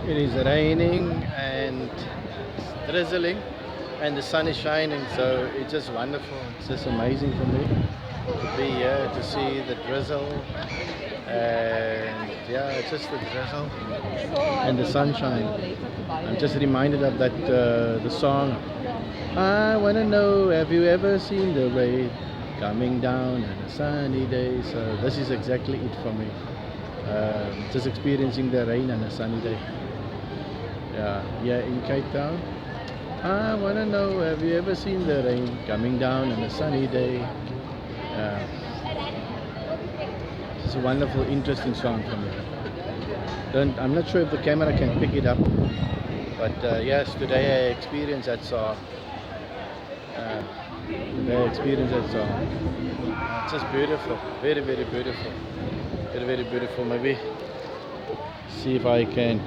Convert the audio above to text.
It is raining and it's drizzling, and the sun is shining, so it's just wonderful. It's just amazing for me to be here to see the drizzle, and yeah, it's just the drizzle and the sunshine. I'm just reminded of that the song. I wanna know, have you ever seen the rain coming down on a sunny day? So this is exactly it for me. Just experiencing the rain on a sunny day. Yeah, in Cape Town. I wanna know, have you ever seen the rain coming down on a sunny day? Uh, it's a wonderful, interesting song for me. I'm not sure if the camera can pick it up, but yes, today I experienced that song. Uh, today I experienced that song. It's just beautiful, very, very beautiful, very, very beautiful. Maybe see if I can